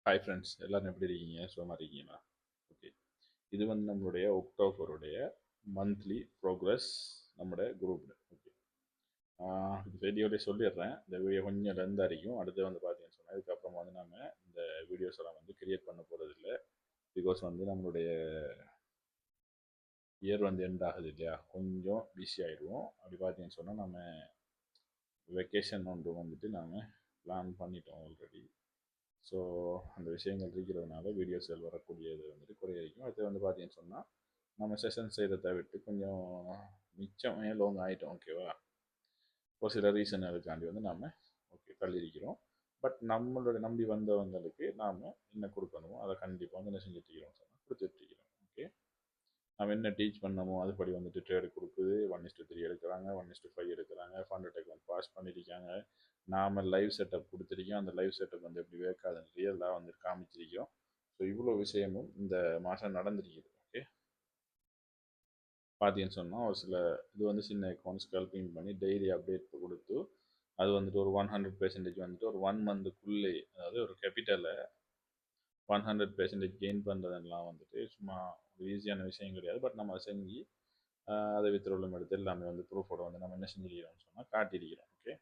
Hi friends, எல்லாரும் எப்படி இருக்கீங்க? சுகமாக இருக்கீங்களா? ஓகே. இது வந்து நம்மளுடைய ஒக்டோபருடைய மந்த்லி ப்ரோக்ரஸ் நம்மளோட குரூப். ஓகே. இது வீடியோடய சொல்லிடுறேன். இந்த வீடியோ கொஞ்சம் லெந்தாக இருக்கும். அடுத்து வந்து பார்த்தீங்கன்னு சொன்னால் இதுக்கப்புறம் வந்து நம்ம இந்த வீடியோஸ் எல்லாம் வந்து கிரியேட் பண்ண போகிறது இல்லை. பிகாஸ் வந்து நம்மளுடைய இயர் வந்து எண்ட் ஆகுது இல்லையா, கொஞ்சம் பிஸி ஆகிடுவோம். அப்படி பார்த்தீங்கன்னு சொன்னால் நம்ம வெக்கேஷன் ஒன்று வந்துட்டு நாங்கள் பிளான் பண்ணிட்டோம் ஆல்ரெடி. ஸோ அந்த விஷயங்கள் இருக்கிறதுனால வீடியோஸ்கள் வரக்கூடியது வந்துட்டு குறையிருக்கும். அது வந்து பார்த்தீங்கன்னு சொன்னால் நம்ம செஷன் செய்கிறத விட்டு கொஞ்சம் மிச்சமே லாங் ஆகிட்டோம். ஓகேவா? ஒரு சில ரீசன் அதுக்காண்டி வந்து நாம் ஓகே தள்ளியிருக்கிறோம். பட் நம்மளோட நம்பி வந்தவங்களுக்கு நாம் என்ன கொடுக்கணுமோ அதை கண்டிப்பாக வந்து என்ன செஞ்சுட்டு இருக்கிறோம் சொன்னால் கொடுத்துட்ருக்கிறோம். ஓகே. நம்ம என்ன டீச் பண்ணமோ அதுபடி வந்துட்டு ட்ரேடு கொடுக்குது. 1:3 எடுக்கிறாங்க, 1:5 எடுக்கிறாங்க, ஃபண்டடெக் வந்து பாஸ் பண்ணியிருக்காங்க. நாம் லைவ் செட்டப் கொடுத்துருக்கோம். அந்த லைவ் செட்டப் வந்து எப்படி வேக்காதுன்னு ரியலாக வந்து காமிச்சிருக்கோம். ஸோ இவ்வளோ விஷயமும் இந்த மாதம் நடந்திருக்குது. ஓகே. பார்த்தீங்கன்னு சொன்னால் ஒரு சில இது வந்து சின்ன அக்கௌண்ட்ஸ் ஸ்கல்பிங் பண்ணி டெய்லி அப்டேட் கொடுத்து அது வந்துட்டு ஒரு 100% வந்துட்டு ஒரு 1 மந்த்துக்குள்ளே, அதாவது ஒரு கேபிட்டலை 100% கெயின் பண்ணுறதெல்லாம் வந்துட்டு சும்மா ஒரு ஈஸியான விஷயம் கிடையாது. பட் நம்ம அதை செஞ்சு அதை வித்ரோலம் எடுத்து எல்லாமே வந்து ப்ரூஃபோட வந்து நம்ம என்ன செஞ்சிருக்கிறோம்னு சொன்னால் காட்டியிருக்கிறோம். ஓகே.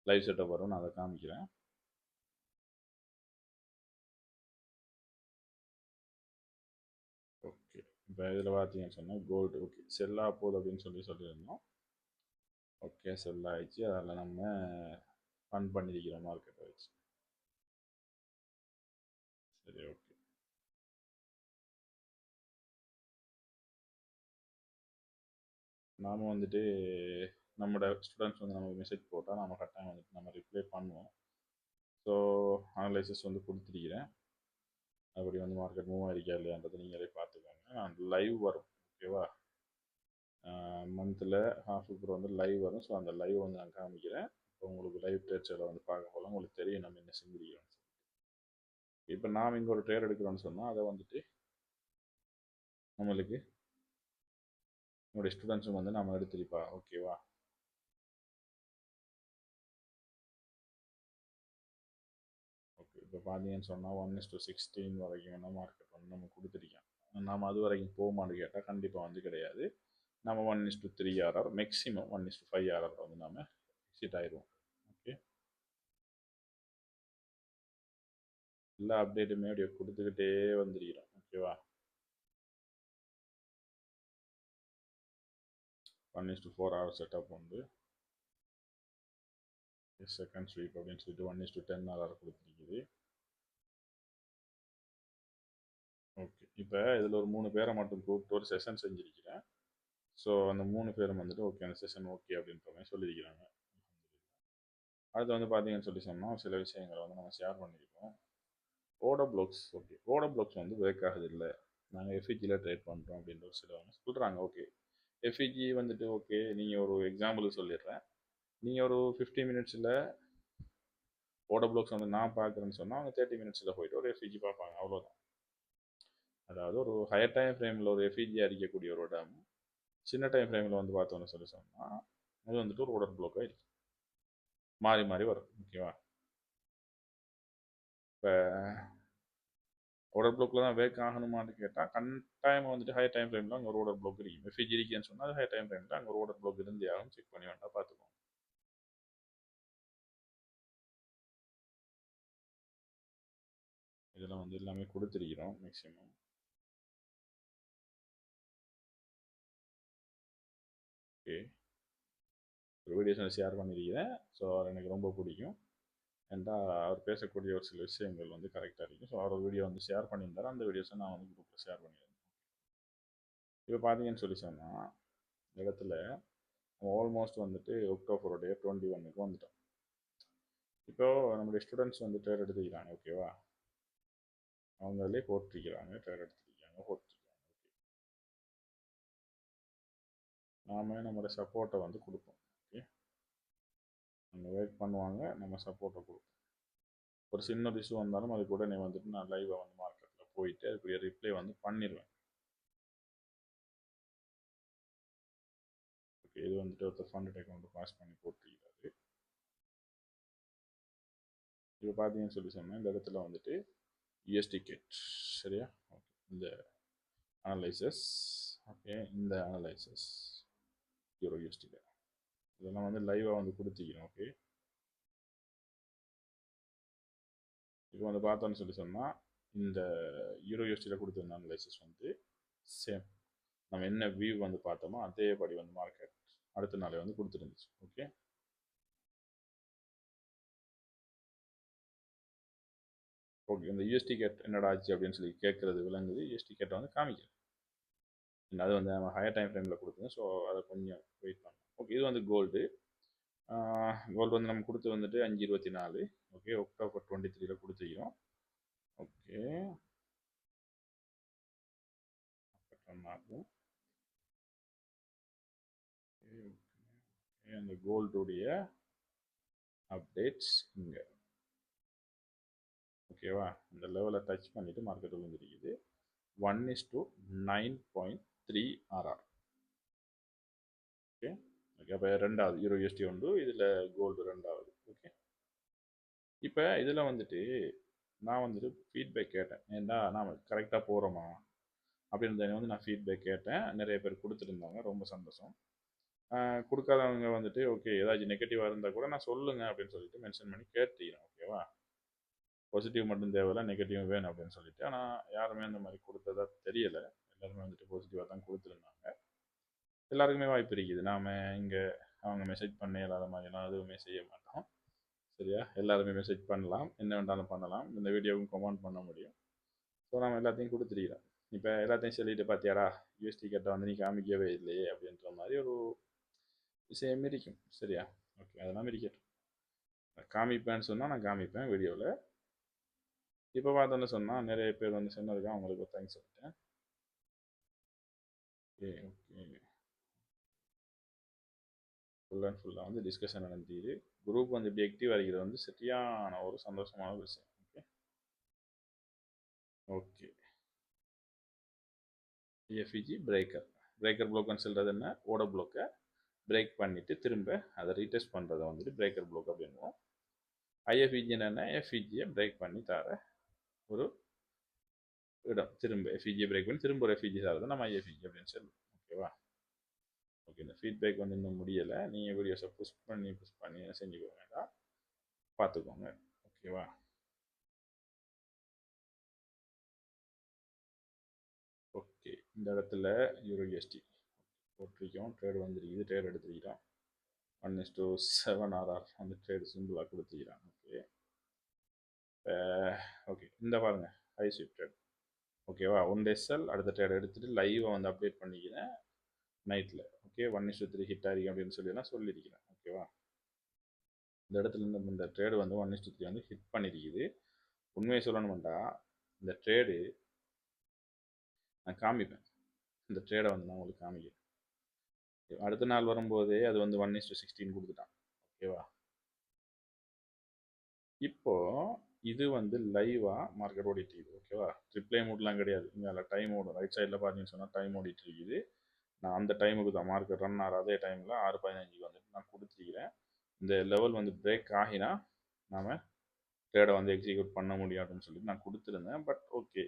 லைவ் செட்டப் வரும், நான் அதை காமிக்கிறேன். ஓகே. இப்போ இதில் பார்த்தீங்கன்னு சொன்னால் கோல்டு ஓகே செல்லாக போகுது அப்படின்னு சொல்லியிருந்தோம். ஓகே, செல் ஆயிடுச்சு. அதில் நம்ம ஃபன் பண்ணியிருக்கிறோம் மார்க்கெட்டை வச்சு. சரி, ஓகே. நாம் வந்துட்டு நம்மளோட ஸ்டூடெண்ட்ஸ் வந்து நமக்கு மெசேஜ் போட்டால் நம்ம கட்டாயம் வந்துட்டு நம்ம ரிப்ளை பண்ணுவோம். ஸோ அனலைசிஸ் வந்து கொடுத்துருக்கிறேன். அப்படி வந்து மார்க்கெட் மூவ் ஆகிருக்கா இல்லையான்றதை நீங்களே பார்த்துக்கோங்க. நான் லைவ் வரும். ஓகேவா? மந்தில் ஹாஃபுக்கு வந்து லைவ் வரும். ஸோ அந்த லைவ் வந்து நான் காமிக்கிறேன். இப்போ உங்களுக்கு லைவ் ட்ரேட்ஸில் வந்து பார்க்க போல உங்களுக்கு தெரியும் நம்ம என்ன செஞ்சிருக்கிறோம். இப்போ நாம் இங்கே ஒரு ட்ரேட் எடுக்கிறோன்னு சொன்னால் அதை வந்துட்டு நம்மளுக்கு என்னுடைய ஸ்டூடெண்ட்ஸும் வந்து நம்ம எடுத்துருப்பா. ஓகேவா? ஓகே. இப்போ பார்த்தீங்கன்னு சொன்னால் 1:16 வரைக்கும் என்ன மார்க்கெட் வந்து நம்ம கொடுத்துருக்கோம். நம்ம அது வரைக்கும் போகுமான்னு கேட்டால் கண்டிப்பாக வந்து கிடையாது. நம்ம 1:3 ஆர்ஆர் மேக்ஸிமம் 1:5 ஆர்ஆர் வந்து நம்ம எக்ஸிட் ஆயிடுவோம். ஓகே. எல்லா அப்டேட்டுமே அப்படியே கொடுத்துக்கிட்டே வந்திருக்கிறோம். ஓகேவா? 1:4 ஆர் செட்டப் வந்து செகண்ட் ஸ்வீப் அப்படின்னு சொல்லிட்டு 1:10 ஆர்ஆர் கொடுத்துருக்குது. ஓகே. இப்போ இதில் ஒரு 3 பேரை மட்டும் கூப்பிட்டு ஒரு செஷன் செஞ்சுருக்கிறேன். ஸோ அந்த 3 பேரும் வந்துட்டு ஓகே அந்த செஷன் ஓகே அப்படின்ற மாதிரி சொல்லியிருக்கிறாங்க. அடுத்து வந்து பார்த்தீங்கன்னு சொன்னால் சில விஷயங்களை வந்து நம்ம ஷேர் பண்ணியிருக்கோம். ஓடோ ப்ளாக்ஸ் ஓகே. ஓடோ ப்ளாக்ஸ் வந்து பிரேக் ஆகுது இல்லை, நாங்கள் எஃப்இஜியில் ட்ரேட் பண்ணுறோம் அப்படின்ற ஒரு சிலவங்க சொல்கிறாங்க. ஓகே, எஃப்இஜி வந்துட்டு ஓகே. நீங்கள் ஒரு எக்ஸாம்பிளுக்கு சொல்லிடுறேன். நீங்கள் ஒரு 50 மினிட்ஸில் ஓடோ ப்ளாக்ஸ் வந்து நான் பார்க்குறேன்னு சொன்னால் அவங்க 30 மினிட்ஸில் போயிட்டு ஒரு எஃப்இஜி பார்ப்பாங்க. அவ்வளோதான். அதாவது ஒரு ஹையர் டைம் ஃப்ரேமில் ஒரு எஃப்இஜி அடிக்கக்கூடிய ஒரு இடம் சின்ன டைம் ஃப்ரேமில் வந்து பார்த்தோன்னு சொன்னால் அது வந்துட்டு ஒரு ஓடர் ப்ளாக்காக இருக்குது, மாறி மாறி வரும். ஓகேவா? இப்போ ஓடர் ப்ளாக்ல தான் வேக் ஆகணுமான்னு கேட்டால் கட்டாயம் வந்துட்டு ஹை டைம் ஃப்ரேமில் அங்கே ஒரு ஓடர் ப்ளாக் இருக்கும். எஃப்இஜி இருக்குன்னு சொன்னால் அது ஹை டைம் ஃப்ரேமில் அங்கே ஒரு ஓடர் ப்ளாக் இருந்தே ஆகும். செக் பண்ணி வேண்டாம் பார்த்துக்கோங்க. இதெல்லாம் வந்து எல்லாமே கொடுத்துருக்கிறோம் மேக்ஸிமம். ஓகே. ஒரு வீடியோஸ் நான் ஷேர் பண்ணியிருக்கிறேன். ஸோ எனக்கு ரொம்ப பிடிக்கும். ஏன்டா அவர் பேசக்கூடிய ஒரு சில விஷயங்கள் வந்து கரெக்டாக இருக்கும். ஸோ அவர் வீடியோ வந்து ஷேர் பண்ணியிருந்தார். அந்த வீடியோஸை நான் வந்து குரூப்பில் ஷேர் பண்ணியிருந்தேன். இப்போ பார்த்தீங்கன்னு சொன்னால் இடத்துல ஆல்மோஸ்ட் வந்துட்டு அக்டோபருடைய 21க்கு வந்துட்டோம். இப்போ நம்முடைய ஸ்டூடெண்ட்ஸ் வந்து ட்ரேட் எடுத்துக்கிறாங்க. ஓகேவா? அவங்களே போட்டிருக்கிறாங்க, ட்ரேட் எடுத்துருக்காங்க, போட்டிருக்காங்க. நாம நம்மளோட சப்போர்ட்டை வந்து கொடுப்போம். ஓகே. அவங்க வெயிட் பண்ணுவாங்க, நம்ம சப்போர்ட்டை கொடுப்போம். ஒரு சின்ன இஷ்யூ வந்தாலும் அது கூட வந்துட்டு நான் லைவாக வந்து மார்க்கெட்டில் போயிட்டு அதுக்குரிய ரிப்ளை வந்து பண்ணிடுவேன். ஓகே. இது வந்துட்டு ஒருத்தர் ஃபண்டட் அக்கௌண்ட் பாஸ் பண்ணி போட்டிருக்கிறாரு. இப்போ பார்த்தீங்கன்னு சொல்லி சொன்னால் இந்த இடத்துல வந்துட்டு யூஎஸ்டி கேட் சரியா. ஓகே இந்த அனலைசஸ், ஓகே இந்த அனலைசஸ் யூரோ யூஎஸ்டியில் இதெல்லாம் வந்து லைவாக வந்து கொடுத்திக்கிறோம். ஓகே இப்போ வந்து பார்த்தோன்னு சொல்லி சொன்னால் இந்த யூரோ யூஎஸ்டியில் கொடுத்துருந்த அனலைசஸ் வந்து சேம் நம்ம என்ன வியூ வந்து பார்த்தோமோ அதேபடி வந்து மார்க்கெட் அடுத்த நாளே வந்து கொடுத்துருந்துச்சு. ஓகே ஓகே இந்த யூஎஸ்டி கேட் என்னடா ஆச்சு அப்படின்னு சொல்லி கேட்குறது விளங்குது. யூஎஸ்டி கேட்டை வந்து காமிக்கல, அது வந்து நம்ம ஹையர் டைம் ஃப்ரேமில் கொடுத்துங்க. ஸோ அதை கொஞ்சம் வெயிட் பண்ணலாம். ஓகே இது வந்து கோல்டு. கோல்டு வந்து நம்ம கொடுத்து வந்துட்டு 5.24. Okay October 23 கொடுத்துக்கிறோம். ஓகே ஆகும். அந்த கோல்டுடைய அப்டேட்ஸ் இங்கே ஓகேவா. இந்த லெவலை டச் பண்ணிவிட்டு மார்க்கெட் விழுந்துருக்குது. 1:9.3 RR. ஓகே ஓகே அப்போ ரெண்டாவது யூரோ யூஎஸ்டி உண்டு, இதில் கோல்டு ரெண்டாவது. ஓகே இப்போ இதில் வந்துட்டு நான் வந்துட்டு ஃபீட்பேக் கேட்டேன், ஏன்டா நான் கரெக்டாக போகிறோமா அப்படின்றத வந்து நான் ஃபீட்பேக் கேட்டேன். நிறைய பேர் கொடுத்துருந்தாங்க, ரொம்ப சந்தோஷம். கொடுக்காதவங்க வந்துட்டு ஓகே ஏதாச்சும் நெகட்டிவாக இருந்தால் கூட நான் சொல்லுங்கள் அப்படின்னு சொல்லிட்டு மென்ஷன் பண்ணி கேட்டுக்கிறேன். ஓகேவா பாசிட்டிவ் மட்டும் தேவையில்ல, நெகட்டிவ் வேணும் அப்படின்னு சொல்லிட்டு. ஆனால் யாருமே அந்த மாதிரி கொடுத்ததா தெரியலை. எல்லாருமே வந்துட்டு பாசிட்டிவாக தான் கொடுத்துருந்தாங்க. எல்லாருக்குமே வாய்ப்பு இருக்குது. நாம் இங்கே அவங்க மெசேஜ் பண்ண இல்லாத மாதிரிலாம் எதுவுமே செய்ய மாட்டோம் சரியா. எல்லாருமே மெசேஜ் பண்ணலாம், என்ன வேண்டாலும் பண்ணலாம், இந்த வீடியோவுக்கும் கமெண்ட் பண்ண முடியும். ஸோ நம்ம எல்லாத்தையும் கொடுத்துருக்கிறோம். இப்போ எல்லாத்தையும் சொல்லிட்டு பார்த்தியாடா யூஎஸ்டி கேட்டை வந்து நீ காமிக்கவே இல்லையே அப்படின்ற மாதிரி ஒரு விஷயம் இருக்கும் சரியா. ஓகே அதெல்லாம் இருக்கட்டும், காமிப்பேன்னு சொன்னால் நான் காமிப்பேன் வீடியோவில். இப்போ பார்த்தோன்னு சொன்னால் நிறைய பேர் வந்து சொன்னதுக்கு அவங்களுக்கு தேங்க்ஸ் சொல்லிட்டேன். ஓகே ஓகே ஃபுல் அண்ட் ஃபுல்லாக வந்து டிஸ்கஷன் நடந்துது. குரூப் வந்து இப்படி ஆக்டிவாக இருக்கிறது வந்து சரியான ஒரு சந்தோஷமான விஷயம். ஓகே ஓகே எஃப்இஜி பிரேக்கர் ப்ளோக்குன்னு சொல்கிறது என்ன, ஓட ப்ளோக்கை பிரேக் பண்ணிவிட்டு திரும்ப அதை ரீடெஸ்ட் பண்ணுறதை வந்துட்டு பிரேக்கர் ப்ளோக் அப்படின்வோம். ஐஎஃப்இஜி என்னென்னா எஃப்இஜியை பிரேக் பண்ணி தர ஒரு இடம். திரும்ப எஃப்இஜியை பிரேக் பண்ணி திரும்ப ஒரு எஃப்இஜி தரதை நம்ம ஐஎஃப்இஜி அப்படின்னு சொல்லுவோம். ஓகேவா ஓகே இந்த ஃபீட்பேக் வந்து இன்னும் முடியலை. நீங்கள் வீடியோஸை புஷ் பண்ணி செஞ்சுக்கோங்க வேண்டாம், பார்த்துக்கோங்க. ஓகேவா ஓகே இந்த இடத்துல யூரோ யூஎஸ்டி போட்டிருக்கோம், ட்ரேடு வந்துருக்குது, ட்ரேட் எடுத்துருக்கிறோம். 1:7 RR அந்த ட்ரேடு சிம்பிளாக கொடுத்துக்கிறாங்க. ஓகே ஓகே இந்த பாருங்க ஹை ஸ்வீப் ட்ரேட். ஓகேவா 1 டே செல், அடுத்த ட்ரேட் எடுத்துகிட்டு லைவாக வந்து அப்டேட் பண்ணிக்கிறேன் நைட்டில். ஓகே 1:3 ஹிட் ஆகிருக்கு அப்படின்னு சொல்லி சொல்லியிருக்கிறேன். ஓகேவா இந்த இடத்துல இருந்து இந்த ட்ரேடு வந்து 1:3 வந்து ஹிட் பண்ணியிருக்குது. உண்மையை சொல்லணுமெண்டா இந்த ட்ரேடு நான் காமிப்பேன், இந்த ட்ரேடை வந்து நான் உங்களுக்கு காமிக்கிறேன். அடுத்த நாள் வரும்போதே அது வந்து 1:16 கொடுத்துட்டான். ஓகேவா இப்போ இது வந்து லைவாக மார்க்கெட் ஓடிட்டு இருக்குது. ஓகேவா ரிப்ளை மூட்லாம் கிடையாது, இங்கே டைம் ஓடும். ரைட் சைடில் பார்த்தீங்கன்னு சொன்னால் டைம் ஓடிட்டு இருக்குது. நான் அந்த டைமுக்கு தான் மார்க்கெட் ரன் ஆகிற அதே டைமில் 6:15 வந்துட்டு நான் கொடுத்துருக்கிறேன். இந்த லெவல் வந்து பிரேக் ஆகினா நாம் ட்ரேடை வந்து எக்ஸிக்யூட் பண்ண முடியும் அப்படின்னு சொல்லிட்டு நான் கொடுத்துருந்தேன். பட் ஓகே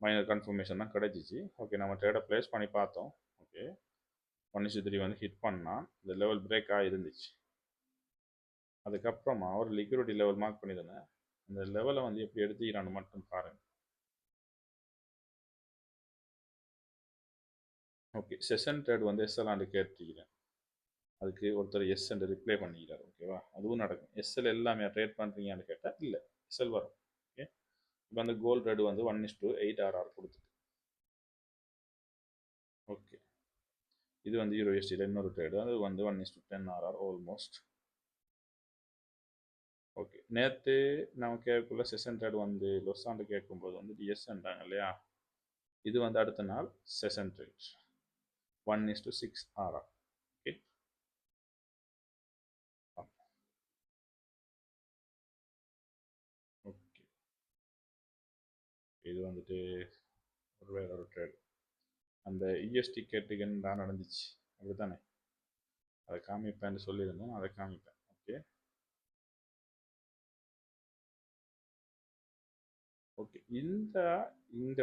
மைனர் கன்ஃபர்மேஷன் தான் கிடச்சிச்சு. ஓகே நம்ம ட்ரேடை ப்ளேஸ் பண்ணி பார்த்தோம். ஓகே 1:3 வந்து ஹிட் பண்ணால் இந்த லெவல் பிரேக் ஆகிருந்துச்சு. அதுக்கப்புறமா ஒரு லிக்விடிட்டி லெவல் மார்க் பண்ணியிருந்தேன். அந்த லெவலை வந்து எப்படி எடுத்துக்கிறான்னு மட்டும் பாருங்கள். ஓகே செஷன் ட்ரேட் வந்து எஸ்எல் கேட்டிருக்கிறேன், அதுக்கு ஒருத்தர் எஸ் என்று ரிப்ளை பண்ணிக்கிறார். ஓகேவா அதுவும் நடக்கும். எஸ்எல் எல்லாமே ட்ரேட் பண்ணுறீங்கன்னு கேட்டால் இல்லை, எஸ்எல் வரும். ஓகே இப்போ அந்த கோல்டு ட்ரேட் வந்து 1:8 RR கொடுத்துட்டு. ஓகே இது வந்து யூரோ யூஎஸ்டியில் இன்னொரு ட்ரேடு, அது வந்து 1:10 RR ஆல்மோஸ்ட். ஓகே நேற்று நம்ம கேட்கக்குள்ள செஷன் ட்ரேட் வந்து லொஸ்ஸாண்டு கேட்கும்போது வந்து டிஎஸ்ன்றாங்க இல்லையா. இது வந்து அடுத்த நாள் session trade 1:6 RR. Okay okay இது வந்துட்டு ஒரு வேற ஒரு ட்ரேட். அந்த யூஎஸ்டி கேட்டுக்குன்னு தான் நடந்துச்சு அப்படி தானே, அதை காமிப்பேன்னு சொல்லியிருந்தேன், அதை காமிப்பேன். Okay okay. இந்த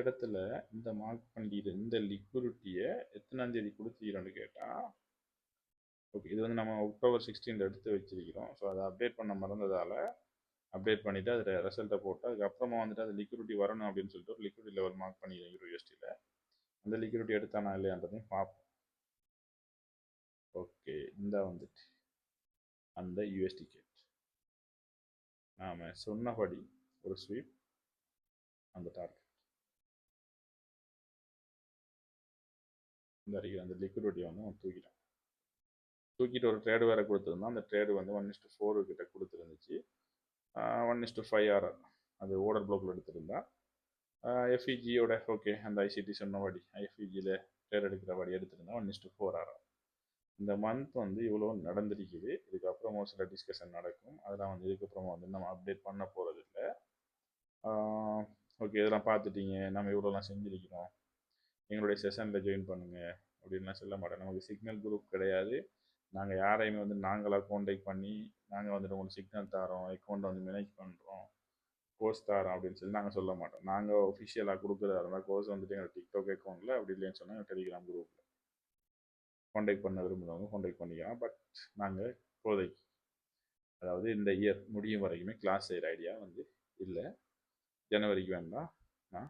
இடத்துல இந்த மார்க் பண்ணிட்டு இந்த லிக்விடிட்டியை எத்தனாம் தேதி கொடுத்துக்கிறோன்னு கேட்டால், ஓகே இது வந்து நம்ம அக்டோபர் 16 எடுத்து வச்சிருக்கிறோம். ஸோ அதை அப்டேட் பண்ண மறந்ததால் அப்டேட் பண்ணிவிட்டு அதில் ரிசல்ட்டை போட்டு அதுக்கப்புறமா வந்துட்டு அது லிக்விடிட்டி வரணும் அப்படின்னு சொல்லிட்டு ஒரு லிக்விடிட்டி லெவல் மார்க் பண்ணிக்கிறோம் யூஎஸ்டியில். அந்த லிக்விடிட்டி எடுத்தானா இல்லையான்றதையும் பார்ப்போம். ஓகே இந்த வந்துட்டு அந்த யூஎஸ்டி கேட் நாம் சொன்னபடி ஒரு ஸ்வீப் அந்த டார்கெட் இந்த அறிக்கை அந்த லிக்விடிட்டியை வந்து தூக்கிட்டு ஒரு ட்ரேடு வேறு கொடுத்துருந்தோம். அந்த ட்ரேடு வந்து 1:4 கிட்ட கொடுத்துருந்துச்சு. 1:5 ஆர் அது ஓர்டர் ப்ளாக்ல எடுத்திருந்தா எஃப்இஜியோட ஓகே அந்த ஐசிடி சொன்னபடி எஃப்இஜியில் ட்ரேட் எடுக்கிறபடி எடுத்திருந்தா 1:4 ஆர். இந்த மந்த் வந்து இவ்வளோ நடந்திருக்குது. இதுக்கப்புறமா சில டிஸ்கஷன் நடக்கும். அதெல்லாம் வந்து இதுக்கப்புறமா வந்து நம்ம அப்டேட் பண்ண போகிறது இல்லை. ஓகே இதெல்லாம் பார்த்துட்டீங்க, நம்ம இவ்வளோலாம் செஞ்சுருக்கிறோம், எங்களுடைய செஷனில் ஜாயின் பண்ணுங்கள் அப்படின்லாம் சொல்ல மாட்டோம். நமக்கு சிக்னல் குரூப் கிடையாது. நாங்கள் யாரையுமே வந்து நாங்களாக கான்டாக்ட் பண்ணி நாங்கள் வந்துட்டு உங்களுக்கு சிக்னல் தரோம், அக்கௌண்ட்டை வந்து மேனேஜ் பண்ணுறோம், கோர்ஸ் தரோம் அப்படின்னு சொல்லி நாங்கள் சொல்ல மாட்டோம். நாங்கள் ஒஃபிஷியலாக கொடுக்குறதா இருந்தால் கோர்ஸ் வந்துட்டு எங்கள் டிக்டாக் அக்கௌண்ட்டில் அப்படி இல்லைன்னு சொன்னால் எங்கள் டெலிகிராம் குரூப்பில் கான்டாக்ட் பண்ண விரும்புகிறவங்க கான்டாக்ட் பண்ணிக்கலாம். பட் நாங்கள் இப்போதைக்கு அதாவது இந்த இயர் முடியும் வரைக்குமே கிளாஸ் செய்கிற ஐடியா வந்து இல்லை. ஜனவரிக்கு வேண்டாம், நான்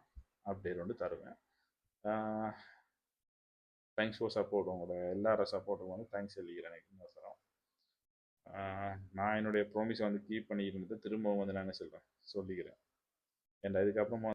அப்டேட் வந்து தருவேன். Thanks for support. உங்களோட எல்லார சப்போர்ட்டும் வந்து தேங்க்ஸ் சொல்லிக்கிறேன். எனக்கு அவசரம் நான் என்னுடைய ப்ராமிஸை வந்து கீப் பண்ணியிருந்தது திரும்பவும் வந்து நான் என்ன சொல்கிறேன் சொல்லிக்கிறேன். ஏன்னா இதுக்கப்புறமா